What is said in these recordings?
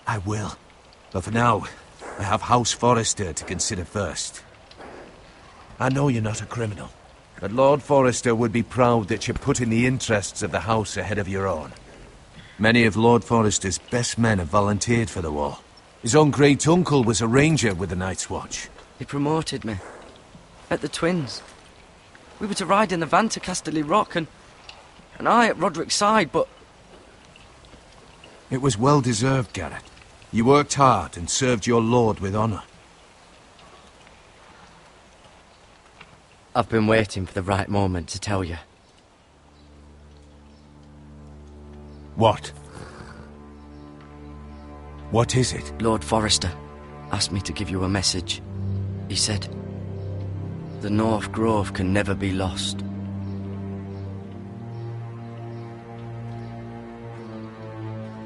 I will. But for now, I have House Forrester to consider first. I know you're not a criminal, but Lord Forrester would be proud that you're putting the interests of the house ahead of your own. Many of Lord Forrester's best men have volunteered for the war. His own great-uncle was a ranger with the Night's Watch. He promoted me. At the Twins. We were to ride in the van to Casterly Rock, and I at Roderick's side, but... It was well-deserved, Garrett. You worked hard and served your lord with honor. I've been waiting for the right moment to tell you. What? What is it? Lord Forrester asked me to give you a message. He said, the North Grove can never be lost.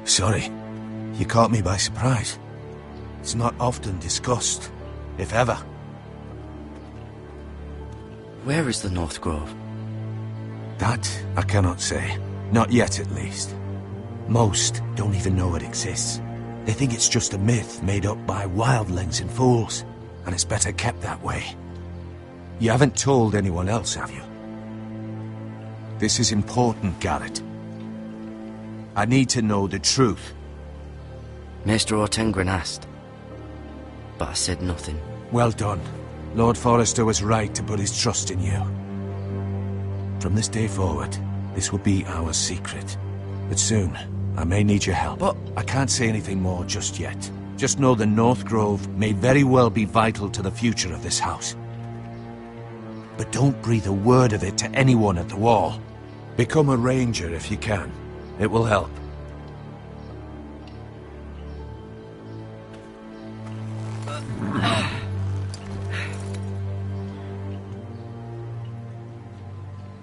Sorry, you caught me by surprise. It's not often discussed, if ever. Where is the North Grove? That I cannot say. Not yet, at least. Most don't even know it exists. They think it's just a myth made up by wildlings and fools, and it's better kept that way. You haven't told anyone else, have you? This is important, Garrett. I need to know the truth. Maester Ortengren asked, but I said nothing. Well done. Lord Forrester was right to put his trust in you. From this day forward, this will be our secret. But soon, I may need your help. But I can't say anything more just yet. Just know the North Grove may very well be vital to the future of this house. But don't breathe a word of it to anyone at the Wall. Become a ranger if you can. It will help.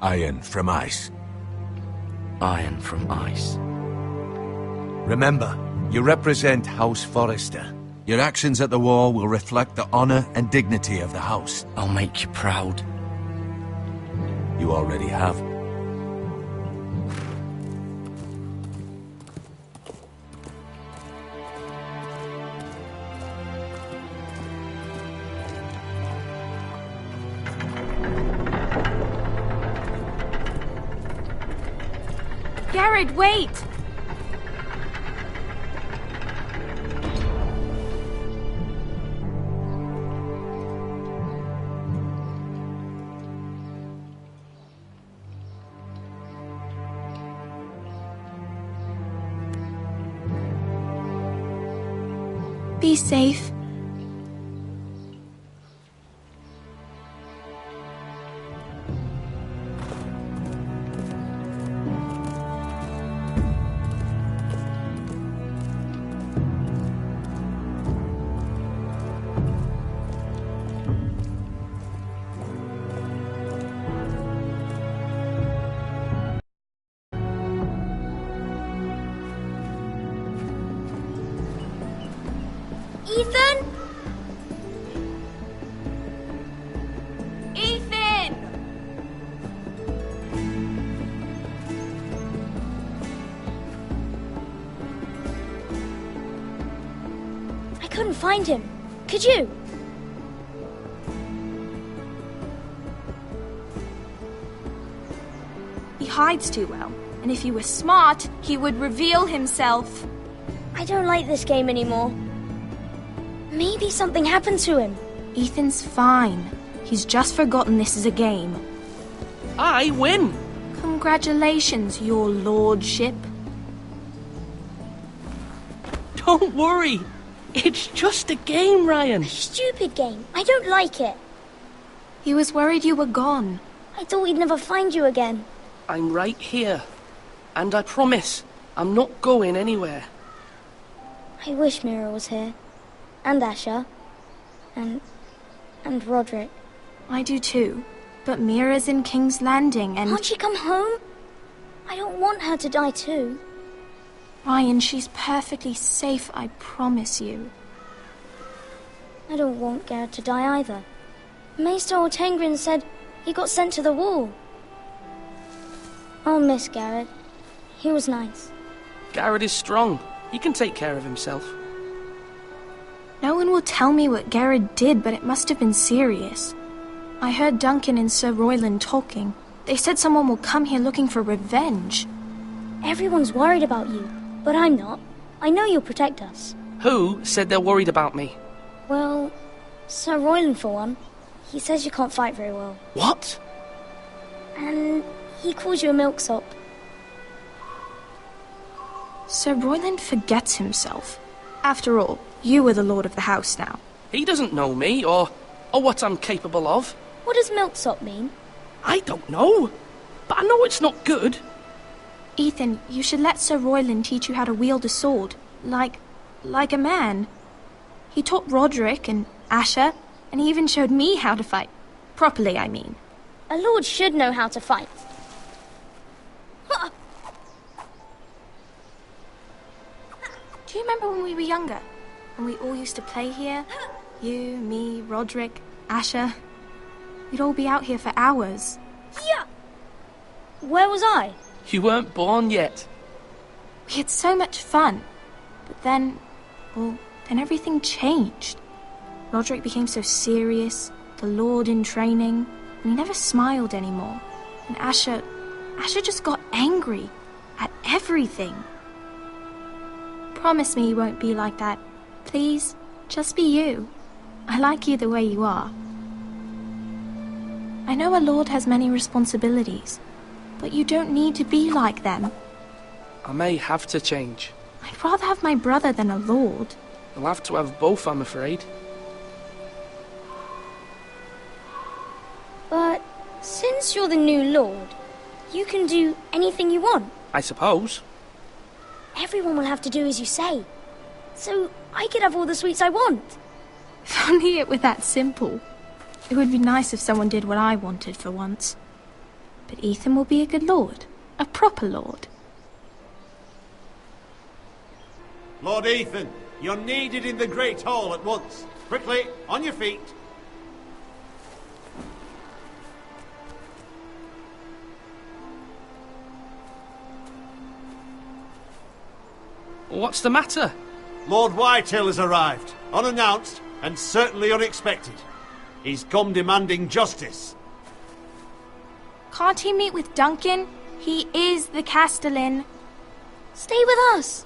Iron from ice. Iron from ice. Remember, you represent House Forrester. Your actions at the war will reflect the honor and dignity of the house. I'll make you proud. You already have. Garrett, wait! Be safe. Ethan? Ethan! I couldn't find him. Could you? He hides too well, and if he were smart, he would reveal himself. I don't like this game anymore. Maybe something happened to him. Ethan's fine. He's just forgotten this is a game. I win! Congratulations, your lordship. Don't worry. It's just a game, Ryan. A stupid game. I don't like it. He was worried you were gone. I thought we'd never find you again. I'm right here. And I promise, I'm not going anywhere. I wish Mira was here. And Asher. And Roderick. I do too. But Mira's in King's Landing and... Can't she come home? I don't want her to die too. Ryan, she's perfectly safe, I promise you. I don't want Garrett to die either. Maester Ortengren said he got sent to the wall. I'll miss Garrett. He was nice. Garrett is strong. He can take care of himself. No one will tell me what Garrett did, but it must have been serious. I heard Duncan and Sir Royland talking. They said someone will come here looking for revenge. Everyone's worried about you, but I'm not. I know you'll protect us. Who said they're worried about me? Well, Sir Royland for one. He says you can't fight very well. What? And he calls you a milksop. Sir Royland forgets himself. After all, you are the lord of the house now. He doesn't know me, or what I'm capable of. What does milksop mean? I don't know, but I know it's not good. Ethan, you should let Sir Royland teach you how to wield a sword, like a man. He taught Roderick and Asher, and he even showed me how to fight. Properly, I mean. A lord should know how to fight. Do you remember when we were younger? When we all used to play here? You, me, Roderick, Asher. We'd all be out here for hours. Yeah! Where was I? You weren't born yet. We had so much fun. But then everything changed. Roderick became so serious, the Lord in training, and he never smiled anymore. And Asher just got angry at everything. Promise me you won't be like that. Please, just be you. I like you the way you are. I know a lord has many responsibilities, but you don't need to be like them. I may have to change. I'd rather have my brother than a lord. I'll have to have both, I'm afraid. But since you're the new lord, you can do anything you want. I suppose. Everyone will have to do as you say. So I could have all the sweets I want. If only it were that simple. It would be nice if someone did what I wanted for once. But Ethan will be a good lord. A proper lord. Lord Ethan, you're needed in the Great Hall at once. Quickly, on your feet. What's the matter? Lord Whitehill has arrived, unannounced and certainly unexpected. He's come demanding justice. Can't he meet with Duncan? He is the Castellan. Stay with us.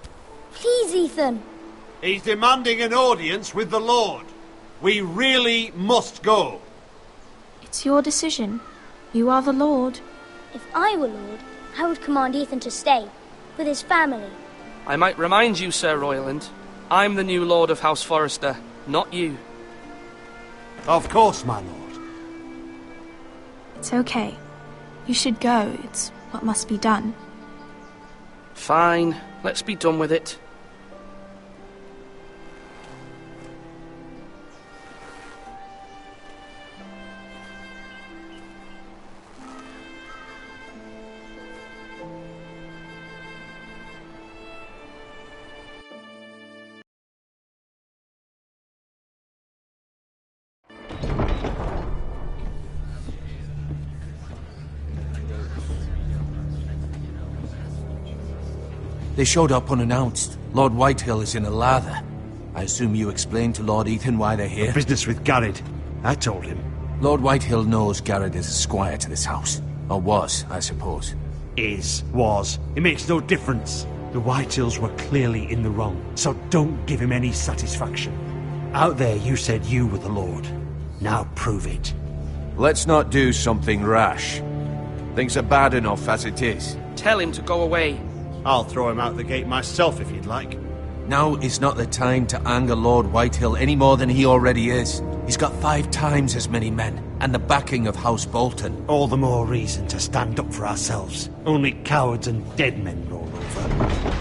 Please, Ethan. He's demanding an audience with the Lord. We really must go. It's your decision. You are the Lord. If I were Lord, I would command Ethan to stay, with his family. I might remind you, Sir Royland, I'm the new Lord of House Forrester, not you. Of course, my lord. It's okay. You should go. It's what must be done. Fine, let's be done with it. They showed up unannounced. Lord Whitehill is in a lather. I assume you explained to Lord Ethan why they're here? Business with Garrett. I told him. Lord Whitehill knows Garrett is a squire to this house. Or was, I suppose. Was. It makes no difference. The Whitehills were clearly in the wrong, so don't give him any satisfaction. Out there you said you were the Lord. Now prove it. Let's not do something rash. Things are bad enough as it is. Tell him to go away. I'll throw him out the gate myself if you'd like. Now is not the time to anger Lord Whitehill any more than he already is. He's got 5 times as many men, and the backing of House Bolton. All the more reason to stand up for ourselves. Only cowards and dead men roll over.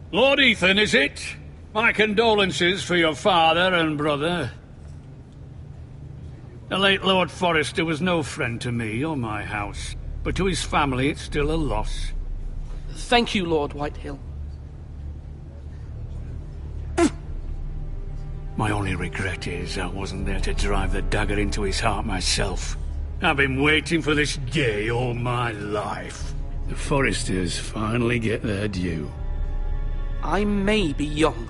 Lord Ethan, is it? My condolences for your father and brother. The late Lord Forrester was no friend to me or my house, but to his family it's still a loss. Thank you, Lord Whitehill. My only regret is I wasn't there to drive the dagger into his heart myself. I've been waiting for this day all my life. The Forresters finally get their due. I may be young,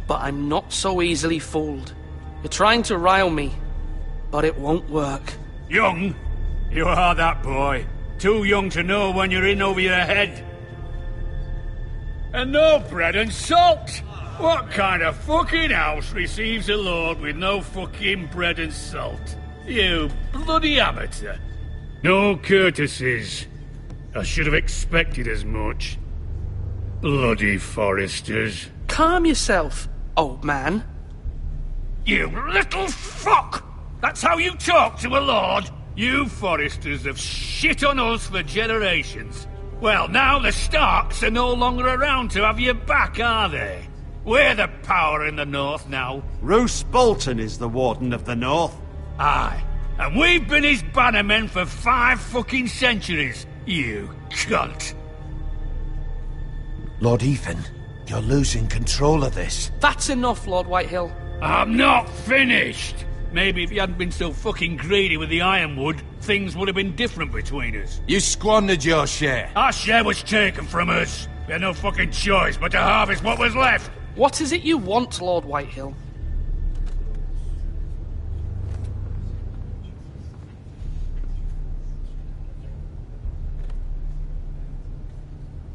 but I'm not so easily fooled. You're trying to rile me, but it won't work. Young? You are that boy. Too young to know when you're in over your head. And no bread and salt! What kind of fucking house receives a lord with no fucking bread and salt? You bloody amateur. No courtesies. I should have expected as much. Bloody Forresters. Calm yourself, old man. You little fuck! That's how you talk to a lord? You Forresters have shit on us for generations. Well, now the Starks are no longer around to have your back, are they? We're the power in the north now. Roose Bolton is the Warden of the North. Aye, and we've been his bannermen for 5 fucking centuries, you cunt. Lord Ethan, you're losing control of this. That's enough, Lord Whitehill. I'm not finished. Maybe if you hadn't been so fucking greedy with the ironwood, things would have been different between us. You squandered your share. Our share was taken from us. We had no fucking choice but to harvest what was left. What is it you want, Lord Whitehill?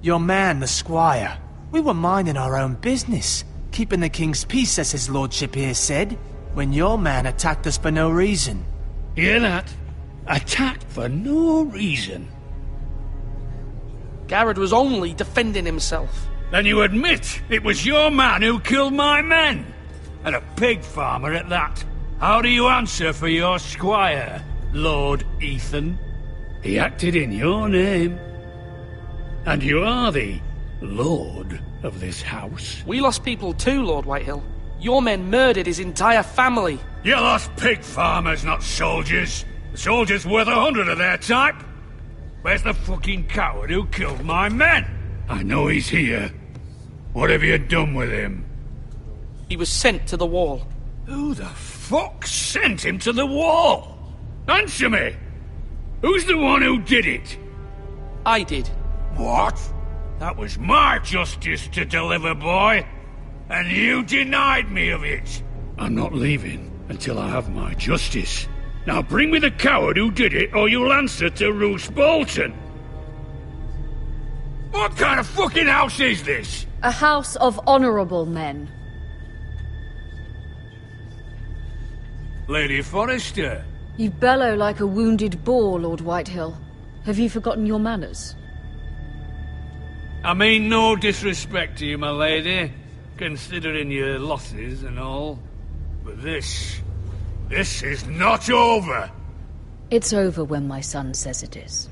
Your man, the squire. We were minding our own business, keeping the king's peace, as his lordship here said, when your man attacked us for no reason. Hear that? Attacked for no reason. Garrett was only defending himself. Then you admit it was your man who killed my men? And a pig farmer at that. How do you answer for your squire, Lord Ethan? He acted in your name. And you are the lord of this house. We lost people too, Lord Whitehill. Your men murdered his entire family. You lost pig farmers, not soldiers. The soldiers worth 100 of their type. Where's the fucking coward who killed my men? I know he's here. What have you done with him? He was sent to the wall. Who the fuck sent him to the wall? Answer me! Who's the one who did it? I did. What? That was my justice to deliver, boy. And you denied me of it. I'm not leaving until I have my justice. Now bring me the coward who did it, or you'll answer to Roose Bolton. What kind of fucking house is this? A house of honourable men. Lady Forrester. You bellow like a wounded boar, Lord Whitehill. Have you forgotten your manners? I mean no disrespect to you, my lady, considering your losses and all. But this is not over. It's over when my son says it is.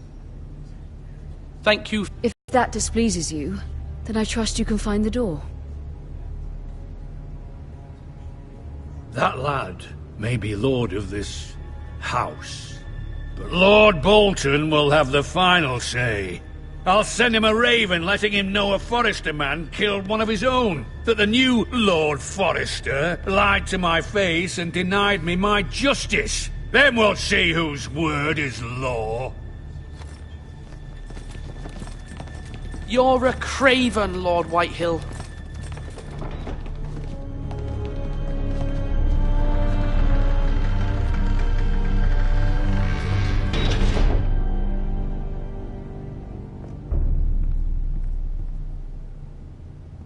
Thank you. If that displeases you, then I trust you can find the door. That lad may be lord of this house, but Lord Bolton will have the final say. I'll send him a raven letting him know a Forrester man killed one of his own, that the new Lord Forrester lied to my face and denied me my justice. Then we'll see whose word is law. You're a craven, Lord Whitehill.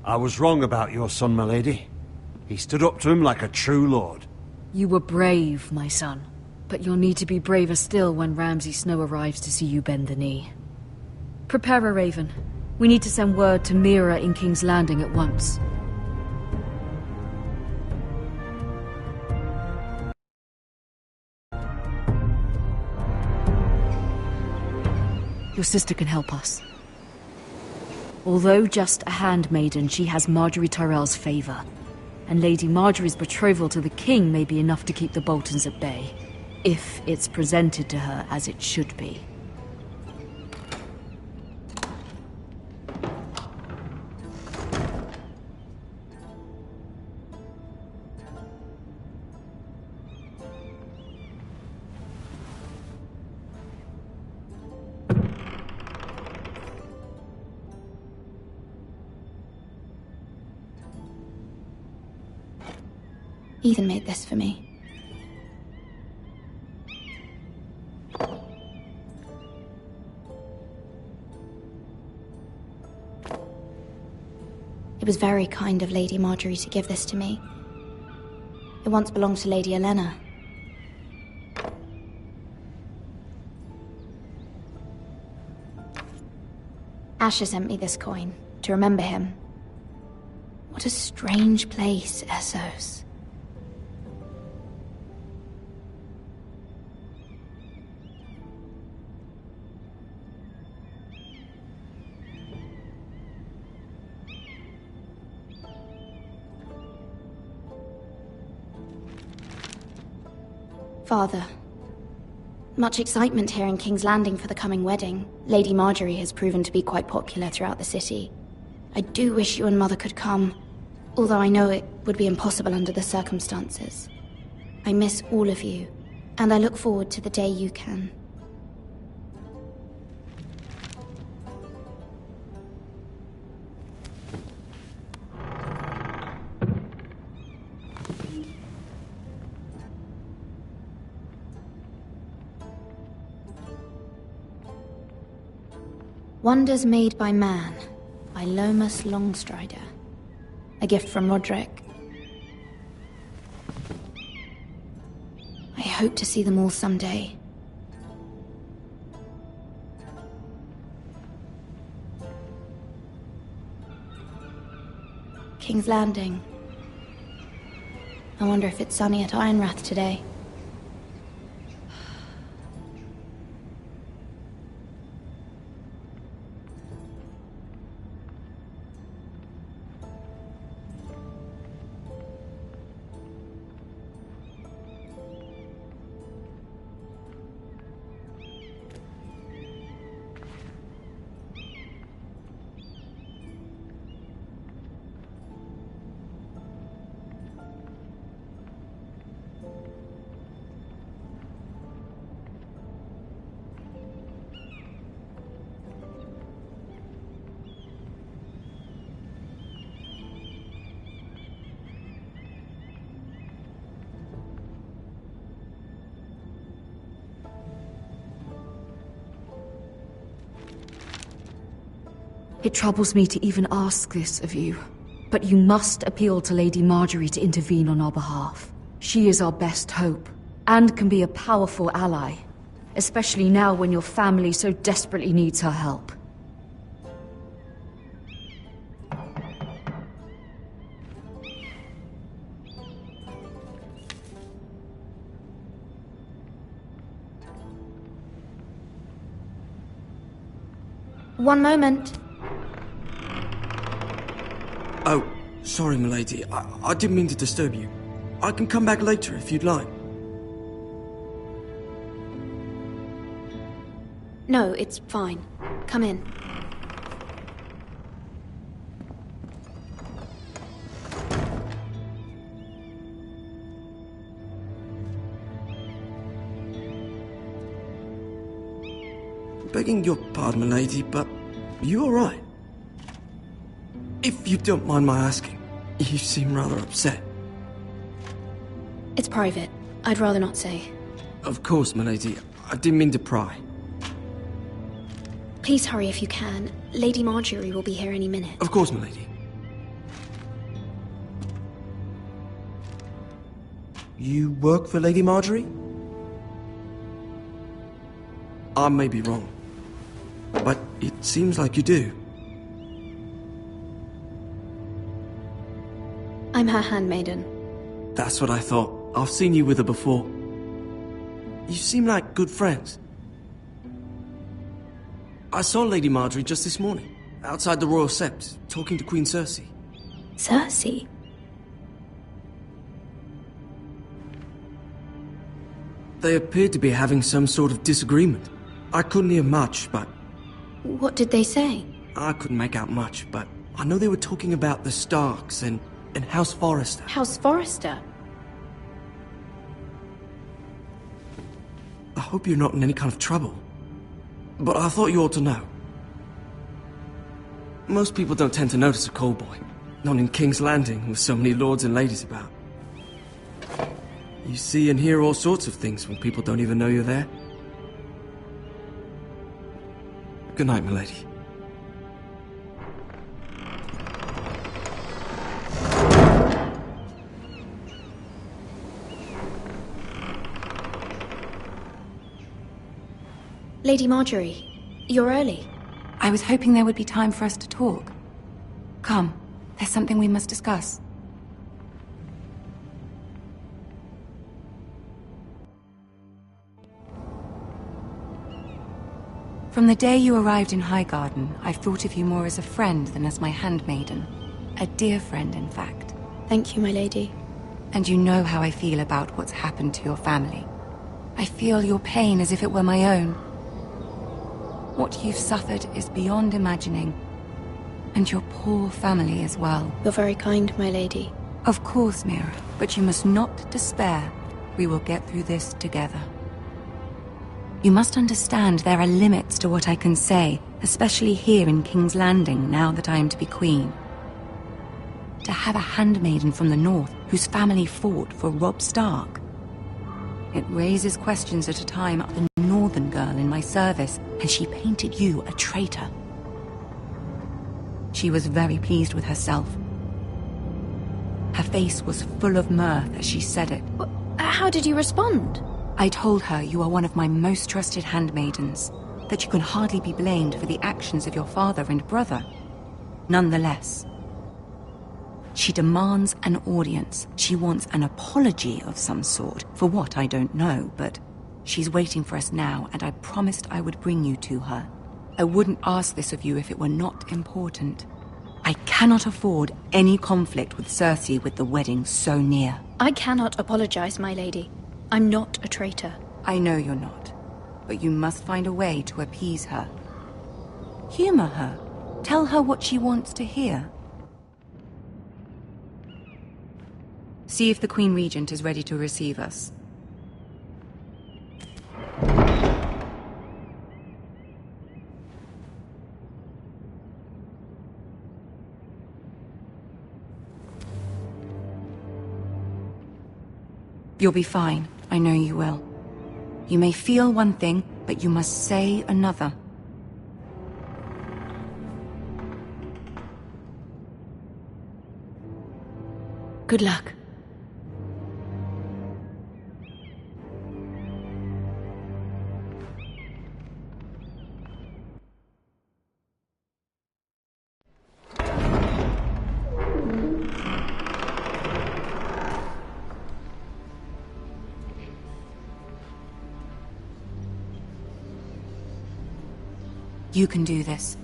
I was wrong about your son, my lady. He stood up to him like a true lord. You were brave, my son. But you'll need to be braver still when Ramsay Snow arrives to see you bend the knee. Prepare a raven. We need to send word to Mira in King's Landing at once. Your sister can help us. Although just a handmaiden, she has Marjorie Tyrell's favour. And Lady Marjorie's betrothal to the king may be enough to keep the Boltons at bay. If it's presented to her as it should be. Ethan made this for me. It was very kind of Lady Marjorie to give this to me. It once belonged to Lady Elena. Asher sent me this coin to remember him. What a strange place, Essos. Father, much excitement here in King's Landing for the coming wedding. Lady Marjorie has proven to be quite popular throughout the city. I do wish you and Mother could come, although I know it would be impossible under the circumstances. I miss all of you, and I look forward to the day you can. Wonders Made by Man, by Lomas Longstrider. A gift from Roderick. I hope to see them all someday. King's Landing. I wonder if it's sunny at Ironrath today. It troubles me to even ask this of you, but you must appeal to Lady Marjorie to intervene on our behalf. She is our best hope, and can be a powerful ally, especially now when your family so desperately needs her help. One moment. Oh, sorry, milady. I didn't mean to disturb you. I can come back later if you'd like. No, it's fine. Come in. Begging your pardon, milady, but you alright? If you don't mind my asking, you seem rather upset. It's private. I'd rather not say. Of course, milady. I didn't mean to pry. Please hurry if you can. Lady Marjorie will be here any minute. Of course, milady. You work for Lady Marjorie? I may be wrong, but it seems like you do. I'm her handmaiden. That's what I thought. I've seen you with her before. You seem like good friends. I saw Lady Marjorie just this morning, outside the Royal Sept, talking to Queen Cersei. Cersei? They appeared to be having some sort of disagreement. I couldn't hear much, but... What did they say? I couldn't make out much, but I know they were talking about the Starks and House Forrester. House Forrester? I hope you're not in any kind of trouble. But I thought you ought to know. Most people don't tend to notice a call boy. Not in King's Landing, with so many lords and ladies about. You see and hear all sorts of things when people don't even know you're there. Good night, milady. Lady Marjorie, you're early. I was hoping there would be time for us to talk. Come, there's something we must discuss. From the day you arrived in Highgarden, I've thought of you more as a friend than as my handmaiden. A dear friend, in fact. Thank you, my lady. And you know how I feel about what's happened to your family. I feel your pain as if it were my own. What you've suffered is beyond imagining. And your poor family as well. You're very kind, my lady. Of course, Mira, but you must not despair. We will get through this together. You must understand there are limits to what I can say, especially here in King's Landing, now that I am to be queen. To have a handmaiden from the north whose family fought for Robb Stark. It raises questions at a time of the northern girl in my service, and she painted you a traitor. She was very pleased with herself. Her face was full of mirth as she said it. How did you respond? I told her you are one of my most trusted handmaidens, that you can hardly be blamed for the actions of your father and brother. Nonetheless, she demands an audience. She wants an apology of some sort, for what I don't know, but she's waiting for us now, and I promised I would bring you to her. I wouldn't ask this of you if it were not important. I cannot afford any conflict with Cersei with the wedding so near. I cannot apologize, my lady. I'm not a traitor. I know you're not, but you must find a way to appease her. Humor her. Tell her what she wants to hear. See if the Queen Regent is ready to receive us. You'll be fine. I know you will. You may feel one thing, but you must say another. Good luck. You can do this.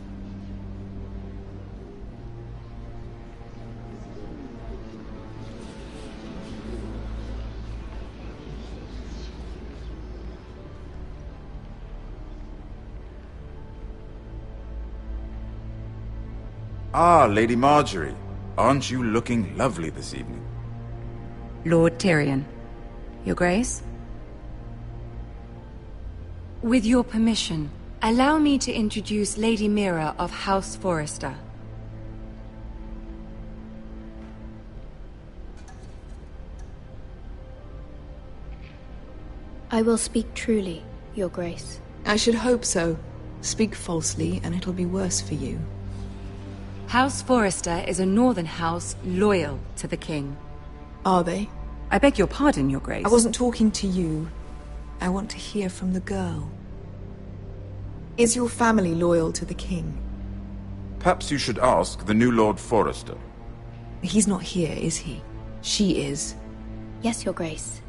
Ah, Lady Marjorie. Aren't you looking lovely this evening? Lord Tyrion. Your Grace? With your permission, allow me to introduce Lady Mira of House Forrester. I will speak truly, Your Grace. I should hope so. Speak falsely, and it'll be worse for you. House Forrester is a northern house loyal to the king. Are they? I beg your pardon, Your Grace. I wasn't talking to you. I want to hear from the girl. Is your family loyal to the king? Perhaps you should ask the new Lord Forrester. He's not here, is he? She is. Yes, Your Grace.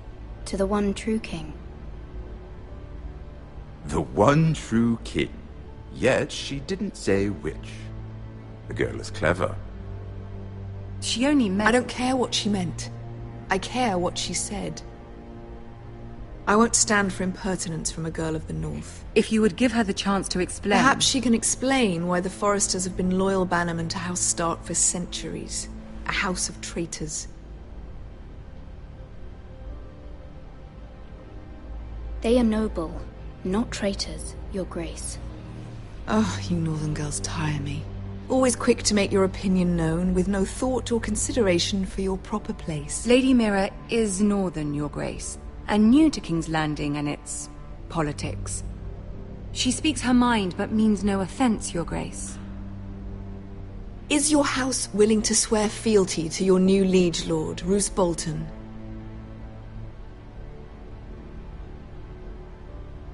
To the one true king. The one true king. Yet she didn't say which. The girl is clever. She only meant... I don't care what she meant. I care what she said. I won't stand for impertinence from a girl of the North. If you would give her the chance to explain... Perhaps she can explain why the Forresters have been loyal bannermen to House Stark for centuries. A house of traitors. They are noble, not traitors, Your Grace. Oh, you northern girls tire me. Always quick to make your opinion known, with no thought or consideration for your proper place. Lady Mira is northern, Your Grace, and new to King's Landing and its politics. She speaks her mind, but means no offense, Your Grace. Is your house willing to swear fealty to your new liege lord, Roose Bolton?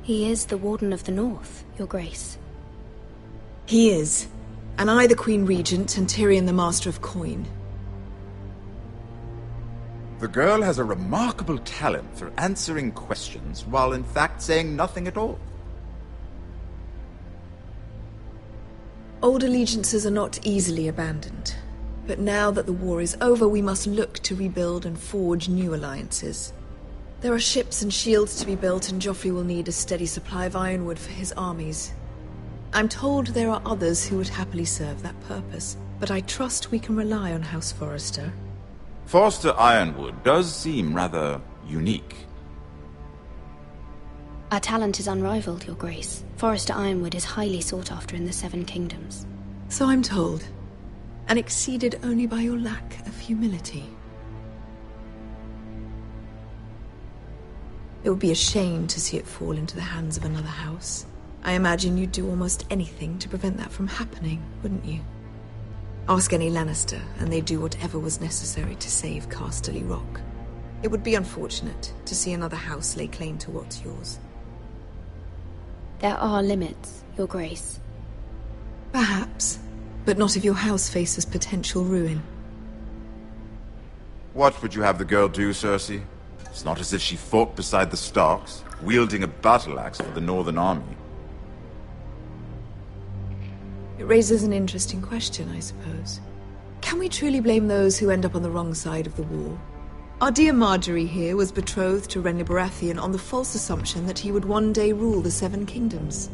He is the Warden of the North, Your Grace. He is. And I the Queen Regent, and Tyrion the Master of Coin. The girl has a remarkable talent for answering questions while in fact saying nothing at all. Old allegiances are not easily abandoned. But now that the war is over, we must look to rebuild and forge new alliances. There are ships and shields to be built, and Joffrey will need a steady supply of ironwood for his armies. I'm told there are others who would happily serve that purpose, but I trust we can rely on House Forrester. Forster Ironwood does seem rather unique. Our talent is unrivaled, Your Grace. Forrester Ironwood is highly sought after in the Seven Kingdoms. So I'm told, and exceeded only by your lack of humility. It would be a shame to see it fall into the hands of another house. I imagine you'd do almost anything to prevent that from happening, wouldn't you? Ask any Lannister, and they'd do whatever was necessary to save Casterly Rock. It would be unfortunate to see another house lay claim to what's yours. There are limits, Your Grace. Perhaps, but not if your house faces potential ruin. What would you have the girl do, Cersei? It's not as if she fought beside the Starks, wielding a battle axe for the Northern Army. It raises an interesting question, I suppose. Can we truly blame those who end up on the wrong side of the war? Our dear Marjorie here was betrothed to Renly Baratheon on the false assumption that he would one day rule the Seven Kingdoms.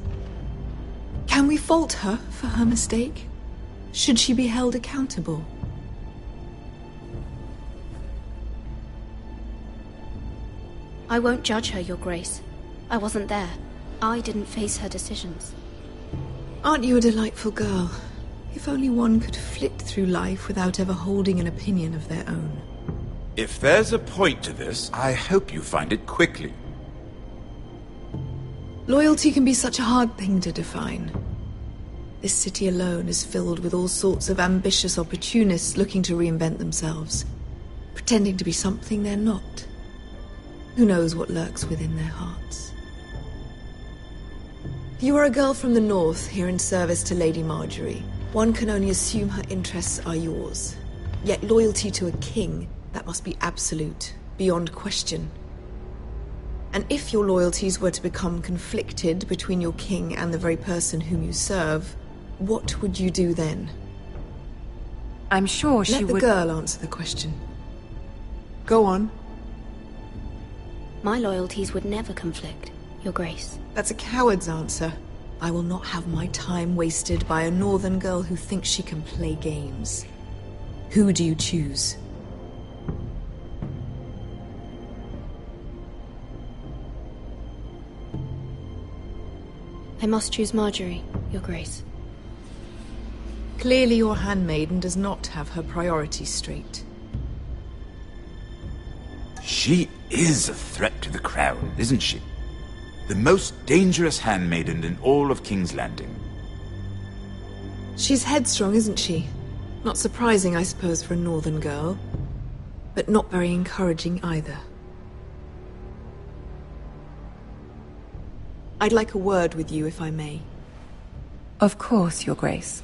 Can we fault her for her mistake? Should she be held accountable? I won't judge her, Your Grace. I wasn't there. I didn't face her decisions. Aren't you a delightful girl? If only one could flit through life without ever holding an opinion of their own. If there's a point to this, I hope you find it quickly. Loyalty can be such a hard thing to define. This city alone is filled with all sorts of ambitious opportunists looking to reinvent themselves, pretending to be something they're not. Who knows what lurks within their hearts? You are a girl from the north, here in service to Lady Marjorie. One can only assume her interests are yours. Yet loyalty to a king, that must be absolute, beyond question. And if your loyalties were to become conflicted between your king and the very person whom you serve, what would you do then? I'm sure she would... Let the girl answer the question. Go on. My loyalties would never conflict, Your Grace. That's a coward's answer. I will not have my time wasted by a northern girl who thinks she can play games. Who do you choose? I must choose Marjorie, Your Grace. Clearly your handmaiden does not have her priorities straight. She is a threat to the crown, isn't she? The most dangerous handmaiden in all of King's Landing. She's headstrong, isn't she? Not surprising, I suppose, for a northern girl. But not very encouraging either. I'd like a word with you, if I may. Of course, Your Grace.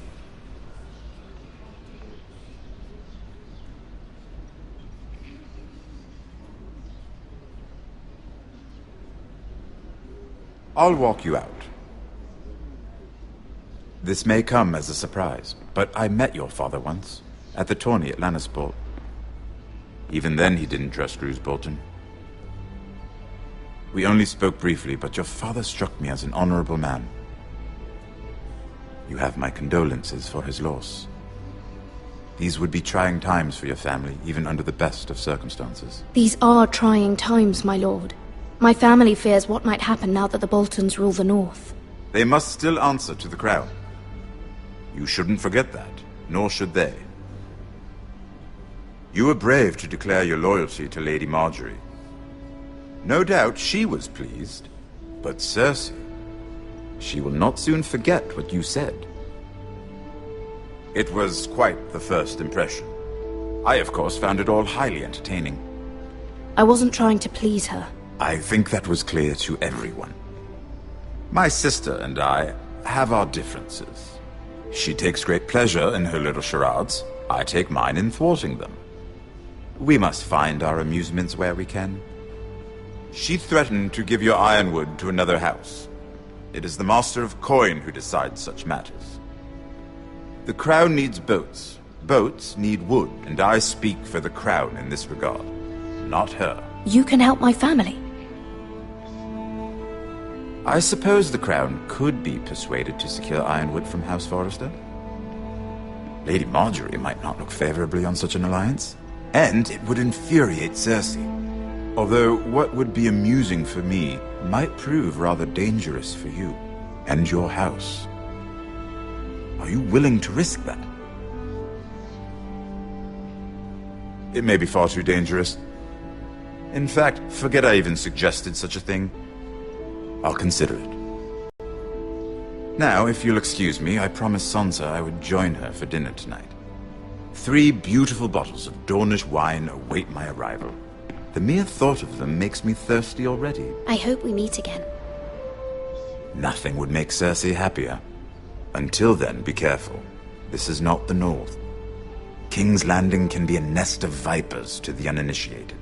I'll walk you out. This may come as a surprise, but I met your father once, at the tourney at Lannisport. Even then he didn't trust Roose Bolton. We only spoke briefly, but your father struck me as an honorable man. You have my condolences for his loss. These would be trying times for your family, even under the best of circumstances. These are trying times, my lord. My family fears what might happen now that the Boltons rule the North. They must still answer to the crown. You shouldn't forget that, nor should they. You were brave to declare your loyalty to Lady Marjorie. No doubt she was pleased, but Cersei, she will not soon forget what you said. It was quite the first impression. I, of course, found it all highly entertaining. I wasn't trying to please her. I think that was clear to everyone. My sister and I have our differences. She takes great pleasure in her little charades. I take mine in thwarting them. We must find our amusements where we can. She threatened to give your ironwood to another house. It is the Master of Coin who decides such matters. The Crown needs boats. Boats need wood, and I speak for the Crown in this regard, not her. You can help my family. I suppose the Crown could be persuaded to secure ironwood from House Forrester. Lady Marjorie might not look favorably on such an alliance, and it would infuriate Cersei. Although what would be amusing for me might prove rather dangerous for you and your house. Are you willing to risk that? It may be far too dangerous. In fact, forget I even suggested such a thing. I'll consider it. Now, if you'll excuse me, I promised Sansa I would join her for dinner tonight. 3 beautiful bottles of Dornish wine await my arrival. The mere thought of them makes me thirsty already. I hope we meet again. Nothing would make Cersei happier. Until then, be careful. This is not the North. King's Landing can be a nest of vipers to the uninitiated.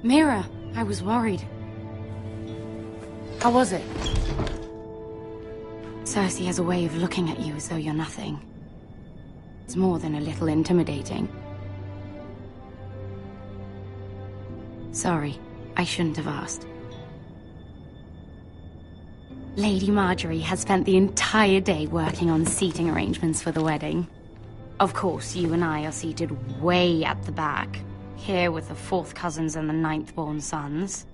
Mira, I was worried. How was it? Cersei has a way of looking at you as though you're nothing. It's more than a little intimidating. Sorry, I shouldn't have asked. Lady Marjorie has spent the entire day working on seating arrangements for the wedding. Of course, you and I are seated way at the back, here with the 4th cousins and the 9th-born sons.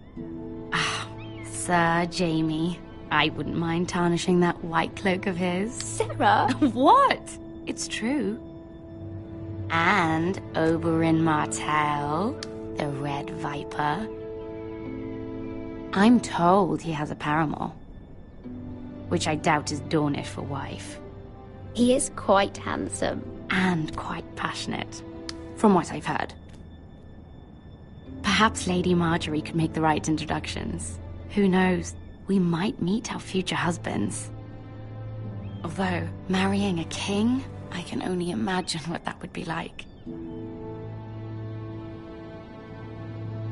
Ah, Sir Jaime. I wouldn't mind tarnishing that white cloak of his. Sarah! What? It's true. And Oberyn Martell, the Red Viper. I'm told he has a paramour, which I doubt is Dornish for wife. He is quite handsome. And quite passionate, from what I've heard. Perhaps Lady Marjorie could make the right introductions. Who knows? We might meet our future husbands. Although, marrying a king, I can only imagine what that would be like.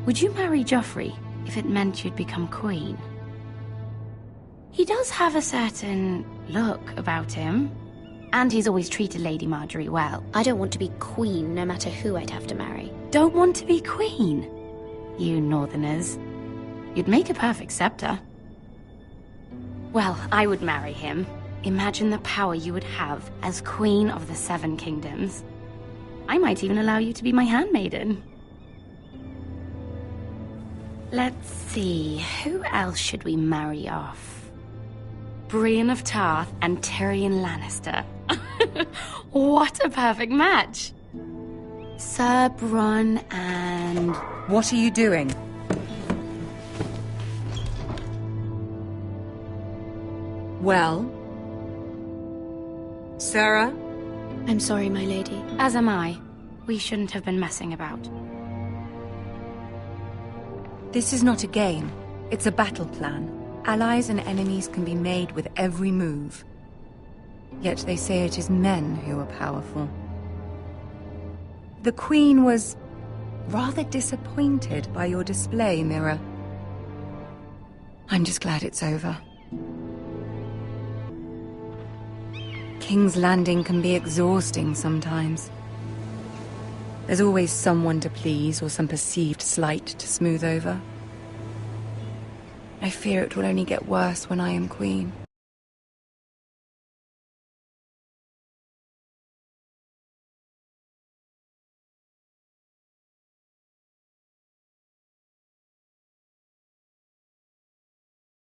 Would you marry Joffrey if it meant you'd become queen? He does have a certain look about him, and he's always treated Lady Marjorie well. I don't want to be queen, no matter who I'd have to marry. Don't want to be queen? You northerners. You'd make a perfect scepter. Well, I would marry him. Imagine the power you would have as Queen of the 7 Kingdoms. I might even allow you to be my handmaiden. Let's see, who else should we marry off? Brienne of Tarth and Tyrion Lannister. What a perfect match! Sir Bronn and... What are you doing? Well? Sarah? I'm sorry, my lady. As am I. We shouldn't have been messing about. This is not a game. It's a battle plan. Allies and enemies can be made with every move. Yet they say it is men who are powerful. The Queen was rather disappointed by your display, Mira. I'm just glad it's over. King's Landing can be exhausting sometimes. There's always someone to please or some perceived slight to smooth over. I fear it will only get worse when I am queen.